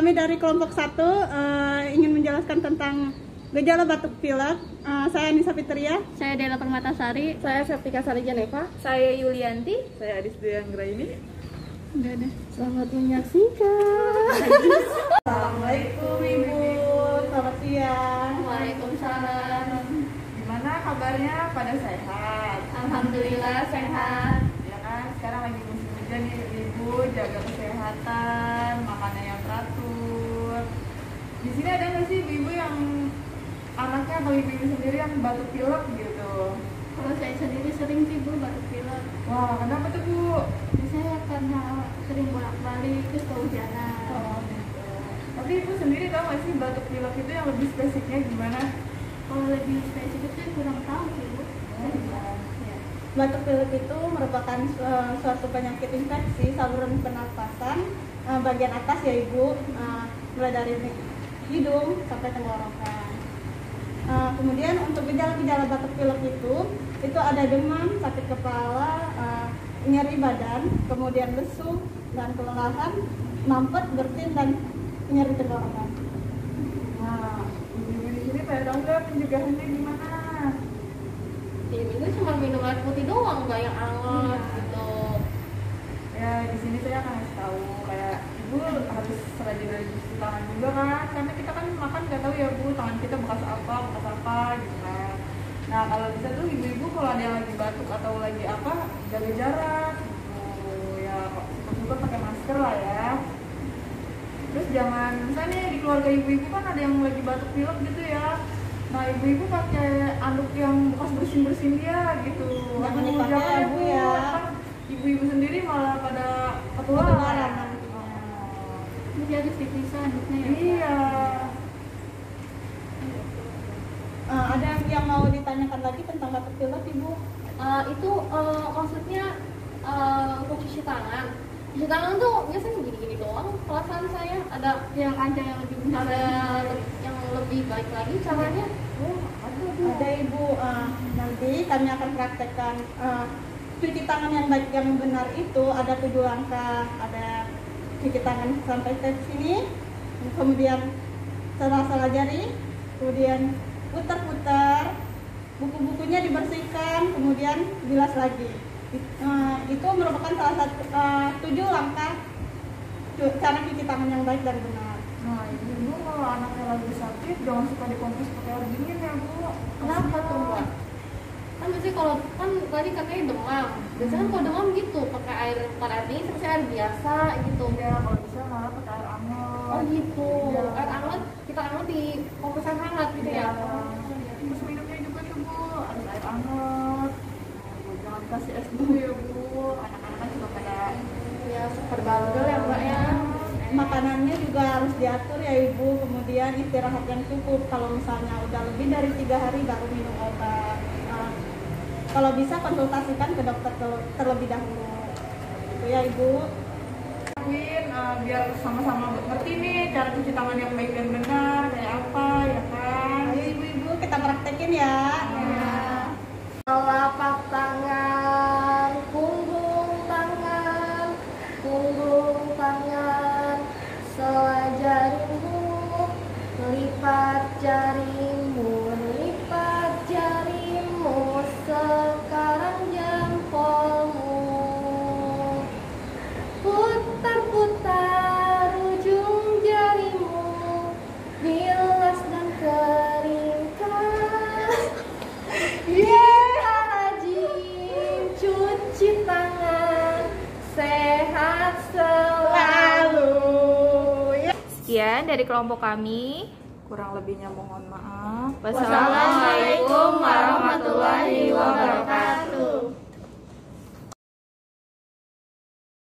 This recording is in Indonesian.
Kami dari kelompok 1 ingin menjelaskan tentang gejala batuk pilek. Saya Nisa Fitria. Saya Dela Permatasari. Saya Septika Sari Janeva. Saya Yulianti. Saya Adis Anggraini. Udah deh. Selamat menyaksikan. Assalamualaikum Ibu. Selamat siang. Waalaikumsalam. Gimana kabarnya? Pada sehat? Alhamdulillah sehat. Ya kan, sekarang lagi musim hujan nih Ibu, jaga kesehatan, makannya yang teratur. Di sini ada nggak sih ibu yang anaknya atau ibu sendiri yang batuk pilek gitu? Kalau saya sendiri sering sih Bu batuk pilek. Wah, kenapa tuh Bu? Biasanya karena sering bolak-balik terus kehujanan. Oh, gitu. Tapi ibu sendiri tahu nggak sih batuk pilek itu yang lebih spesifiknya gimana? Kalau lebih spesifik saya kurang tahu sih Bu. Ya. Batuk pilek itu merupakan suatu penyakit infeksi saluran pernapasan bagian atas ya Ibu, mulai dari hidung sampai tenggorokan. Kemudian untuk gejala-gejala batuk pilek itu ada demam, sakit kepala, nyeri badan, kemudian lesu dan kelelahan, mampet, bersin dan nyeri tenggorokan. Nah, ibu di sini pada tahu nggak pencegahannya gimana? Ini cuma minum air putih doang, nggak yang anget gitu. Ya, di sini saya akan kasih tahu kayak ibu harus rajin cuci tangan juga kan, karena kita kan makan nggak tahu ya Bu, tangan kita bekas apa gitu kan. Nah, kalau bisa tuh ibu-ibu kalau ada yang lagi batuk atau lagi apa, jaga jarak gitu ya, juga pakai masker lah ya. Terus jangan, misalnya di keluarga ibu-ibu kan ada yang lagi batuk pilek gitu ya. Nah, ibu-ibu pakai anduk yang bekas bersin dia gitu. Jangan dipakai ya Bu ya. Ibu-ibu sendiri malah pada ketularan. Jadi harus dipisah anduknya ya. Iya. Ada yang mau ditanyakan lagi tentang batuk pilek Ibu? Itu maksudnya untuk cuci tangan. Cuci tangan tuh biasanya gini-gini doang. Perasaan saya ada yang lebih benar, ada yang lebih baik lagi caranya. Ada Ibu, nanti kami akan praktekkan cuci tangan yang baik yang benar itu ada 7 langkah. Ada cuci tangan sampai ke sini, kemudian sela-sela jari, kemudian putar-putar, buku-bukunya dibersihkan, kemudian bilas lagi. Itu merupakan salah satu 7 langkah cara cuci tangan yang baik dan benar. Nah, ibu kalau anaknya lagi sakit jangan suka dikompres pakai air dingin ya Bu. Kenapa tuh Mbak? Kan biasanya kalau kan tadi katanya demam. Biasanya kan kalau demam gitu pakai air dingin sama air biasa gitu. Ya, kalau bisa malah pakai air hangat. Oh gitu. Ya. Air hangat kita hangat di kompresan hangat gitu ya. Terus minumnya juga tuh Bu, harus air hangat. Jangan kasih es dulu ya Bu. Anak-anak kan juga pada Ya super bandel ya Mbak ya. Makanannya juga harus diatur ya Ibu, kemudian istirahat yang cukup. Kalau misalnya udah lebih dari 3 hari baru minum obat. Kalau bisa konsultasikan ke dokter terlebih dahulu. Itu ya Ibu. Biar sama-sama ngerti nih cara cuci tangan yang baik dan benar kayak apa ya kan. Ayo Ibu-ibu kita praktekin ya. Telapak tangan, punggung tangan, sela jarimu, lipat jarimu, sekarang jempolmu, putar-putar ujung jarimu, bilas dan keringkan. Kita rajin cuci tangan, sehat selalu. Sekian dari kelompok kami. Kurang lebihnya mohon maaf. Wassalamualaikum warahmatullahi wabarakatuh.